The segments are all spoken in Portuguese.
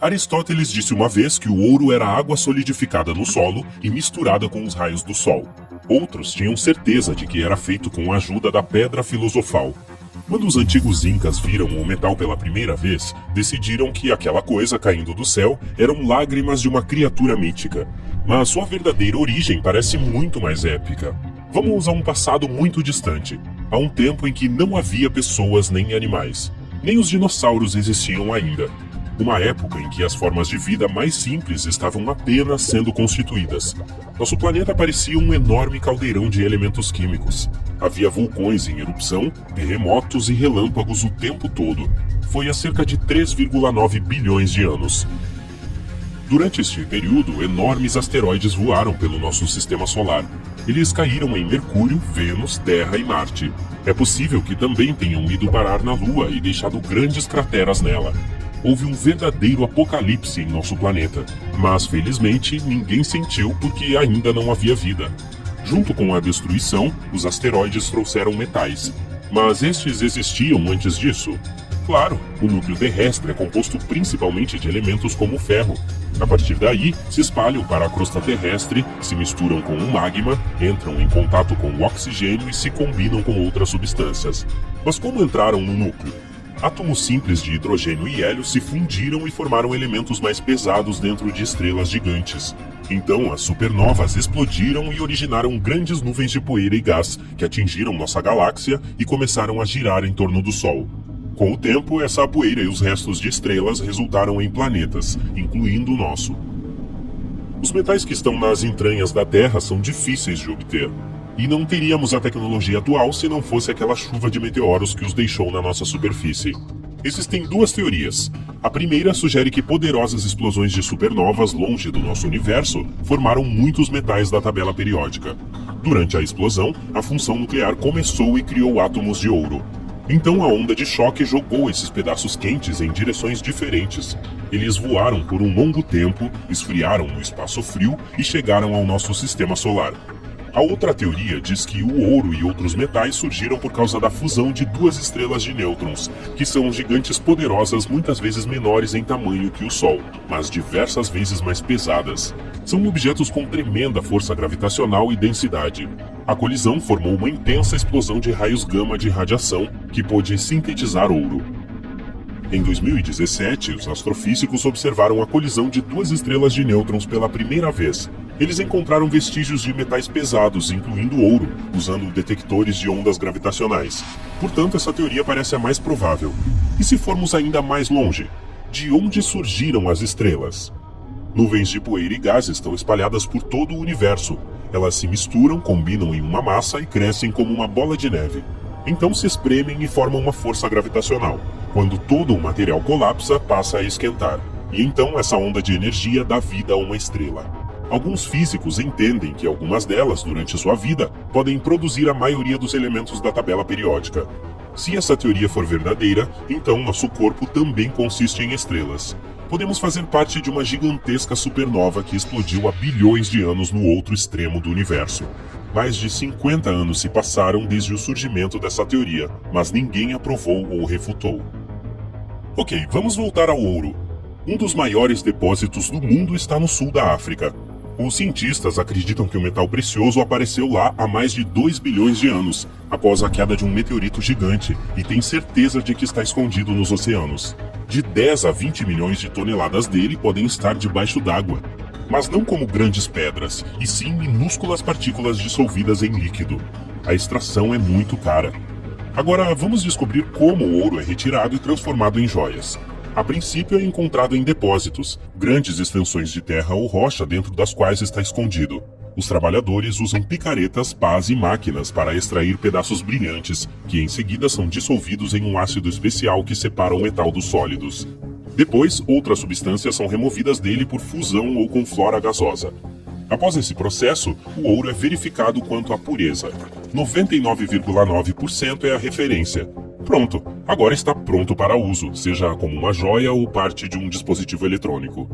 Aristóteles disse uma vez que o ouro era água solidificada no solo e misturada com os raios do sol. Outros tinham certeza de que era feito com a ajuda da pedra filosofal. Quando os antigos incas viram o metal pela primeira vez, decidiram que aquela coisa caindo do céu eram lágrimas de uma criatura mítica. Mas sua verdadeira origem parece muito mais épica. Vamos a um passado muito distante, a um tempo em que não havia pessoas nem animais. Nem os dinossauros existiam ainda. Uma época em que as formas de vida mais simples estavam apenas sendo constituídas. Nosso planeta parecia um enorme caldeirão de elementos químicos. Havia vulcões em erupção, terremotos e relâmpagos o tempo todo. Foi há cerca de 3,9 bilhões de anos. Durante este período, enormes asteroides voaram pelo nosso sistema solar. Eles caíram em Mercúrio, Vênus, Terra e Marte. É possível que também tenham ido parar na Lua e deixado grandes crateras nela. Houve um verdadeiro apocalipse em nosso planeta, mas felizmente ninguém sentiu porque ainda não havia vida. Junto com a destruição, os asteroides trouxeram metais. Mas estes existiam antes disso? Claro, o núcleo terrestre é composto principalmente de elementos como o ferro. A partir daí, se espalham para a crosta terrestre, se misturam com o magma, entram em contato com o oxigênio e se combinam com outras substâncias. Mas como entraram no núcleo? Átomos simples de hidrogênio e hélio se fundiram e formaram elementos mais pesados dentro de estrelas gigantes. Então, as supernovas explodiram e originaram grandes nuvens de poeira e gás que atingiram nossa galáxia e começaram a girar em torno do Sol. Com o tempo, essa poeira e os restos de estrelas resultaram em planetas, incluindo o nosso. Os metais que estão nas entranhas da Terra são difíceis de obter. E não teríamos a tecnologia atual se não fosse aquela chuva de meteoros que os deixou na nossa superfície. Existem duas teorias. A primeira sugere que poderosas explosões de supernovas longe do nosso universo formaram muitos metais da tabela periódica. Durante a explosão, a função nuclear começou e criou átomos de ouro. Então a onda de choque jogou esses pedaços quentes em direções diferentes. Eles voaram por um longo tempo, esfriaram no espaço frio e chegaram ao nosso sistema solar. A outra teoria diz que o ouro e outros metais surgiram por causa da fusão de duas estrelas de nêutrons, que são gigantes poderosas muitas vezes menores em tamanho que o Sol, mas diversas vezes mais pesadas. São objetos com tremenda força gravitacional e densidade. A colisão formou uma intensa explosão de raios gama de radiação que pôde sintetizar ouro. Em 2017, os astrofísicos observaram a colisão de duas estrelas de nêutrons pela primeira vez. Eles encontraram vestígios de metais pesados, incluindo ouro, usando detectores de ondas gravitacionais. Portanto, essa teoria parece a mais provável. E se formos ainda mais longe? De onde surgiram as estrelas? Nuvens de poeira e gás estão espalhadas por todo o universo. Elas se misturam, combinam em uma massa e crescem como uma bola de neve. Então se espremem e formam uma força gravitacional. Quando todo o material colapsa, passa a esquentar. E então essa onda de energia dá vida a uma estrela. Alguns físicos entendem que algumas delas, durante sua vida, podem produzir a maioria dos elementos da tabela periódica. Se essa teoria for verdadeira, então nosso corpo também consiste em estrelas. Podemos fazer parte de uma gigantesca supernova que explodiu há bilhões de anos no outro extremo do universo. Mais de 50 anos se passaram desde o surgimento dessa teoria, mas ninguém a provou ou refutou. Ok, vamos voltar ao ouro. Um dos maiores depósitos do mundo está no sul da África. Os cientistas acreditam que o metal precioso apareceu lá há mais de 2 bilhões de anos, após a queda de um meteorito gigante, e têm certeza de que está escondido nos oceanos. De 10 a 20 milhões de toneladas dele podem estar debaixo d'água, mas não como grandes pedras, e sim minúsculas partículas dissolvidas em líquido. A extração é muito cara. Agora vamos descobrir como o ouro é retirado e transformado em joias. A princípio é encontrado em depósitos, grandes extensões de terra ou rocha dentro das quais está escondido. Os trabalhadores usam picaretas, pás e máquinas para extrair pedaços brilhantes, que em seguida são dissolvidos em um ácido especial que separa o metal dos sólidos. Depois, outras substâncias são removidas dele por fusão ou com flora gasosa. Após esse processo, o ouro é verificado quanto à pureza. 99,9% é a referência. Pronto, agora está pronto para uso, seja como uma joia ou parte de um dispositivo eletrônico.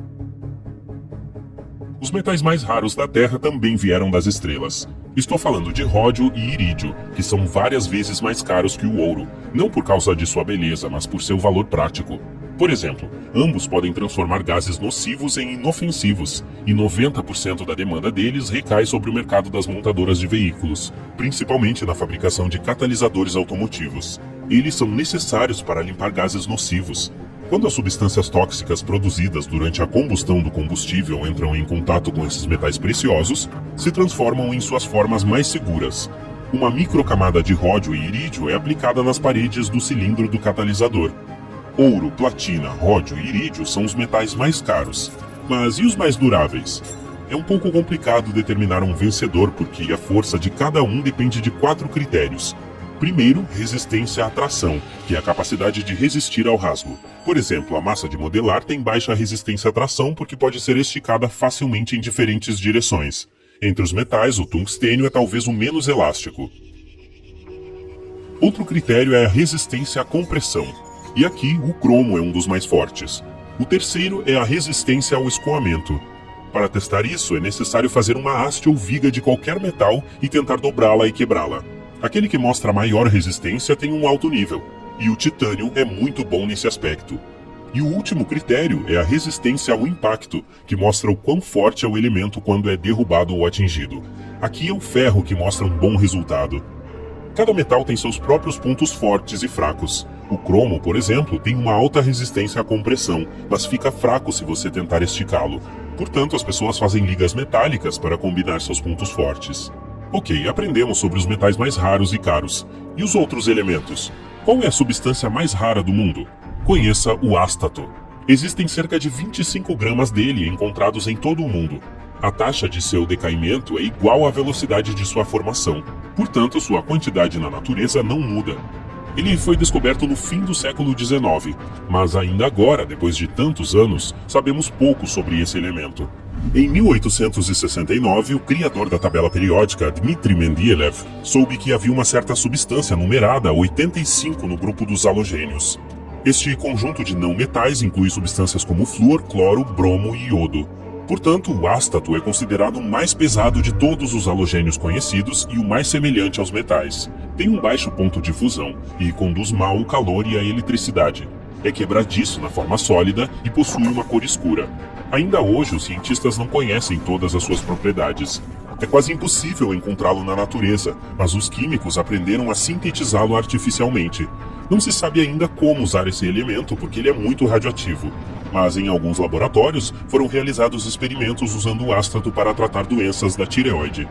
Os metais mais raros da Terra também vieram das estrelas. Estou falando de ródio e irídio, que são várias vezes mais caros que o ouro, não por causa de sua beleza, mas por seu valor prático. Por exemplo, ambos podem transformar gases nocivos em inofensivos, e 90% da demanda deles recai sobre o mercado das montadoras de veículos, principalmente na fabricação de catalisadores automotivos. Eles são necessários para limpar gases nocivos. Quando as substâncias tóxicas produzidas durante a combustão do combustível entram em contato com esses metais preciosos, se transformam em suas formas mais seguras. Uma microcamada de ródio e irídio é aplicada nas paredes do cilindro do catalisador. Ouro, platina, ródio e irídio são os metais mais caros. Mas e os mais duráveis? É um pouco complicado determinar um vencedor porque a força de cada um depende de 4 critérios. Primeiro, resistência à tração, que é a capacidade de resistir ao rasgo. Por exemplo, a massa de modelar tem baixa resistência à tração porque pode ser esticada facilmente em diferentes direções. Entre os metais, o tungstênio é talvez o menos elástico. Outro critério é a resistência à compressão. E aqui, o cromo é um dos mais fortes. O terceiro é a resistência ao escoamento. Para testar isso, é necessário fazer uma haste ou viga de qualquer metal e tentar dobrá-la e quebrá-la. Aquele que mostra maior resistência tem um alto nível, e o titânio é muito bom nesse aspecto. E o último critério é a resistência ao impacto, que mostra o quão forte é o elemento quando é derrubado ou atingido. Aqui é o ferro que mostra um bom resultado. Cada metal tem seus próprios pontos fortes e fracos. O cromo, por exemplo, tem uma alta resistência à compressão, mas fica fraco se você tentar esticá-lo. Portanto, as pessoas fazem ligas metálicas para combinar seus pontos fortes. Ok, aprendemos sobre os metais mais raros e caros. E os outros elementos? Qual é a substância mais rara do mundo? Conheça o ástato. Existem cerca de 25 gramas dele encontrados em todo o mundo. A taxa de seu decaimento é igual à velocidade de sua formação. Portanto, sua quantidade na natureza não muda. Ele foi descoberto no fim do século XIX, mas ainda agora, depois de tantos anos, sabemos pouco sobre esse elemento. Em 1869, o criador da tabela periódica, Dmitri Mendeleev, soube que havia uma certa substância numerada 85 no grupo dos halogênios. Este conjunto de não metais inclui substâncias como flúor, cloro, bromo e iodo. Portanto, o ástato é considerado o mais pesado de todos os halogênios conhecidos e o mais semelhante aos metais. Tem um baixo ponto de fusão e conduz mal o calor e a eletricidade. É quebradiço na forma sólida e possui uma cor escura. Ainda hoje, os cientistas não conhecem todas as suas propriedades. É quase impossível encontrá-lo na natureza, mas os químicos aprenderam a sintetizá-lo artificialmente. Não se sabe ainda como usar esse elemento porque ele é muito radioativo, mas em alguns laboratórios foram realizados experimentos usando o ástato para tratar doenças da tireoide.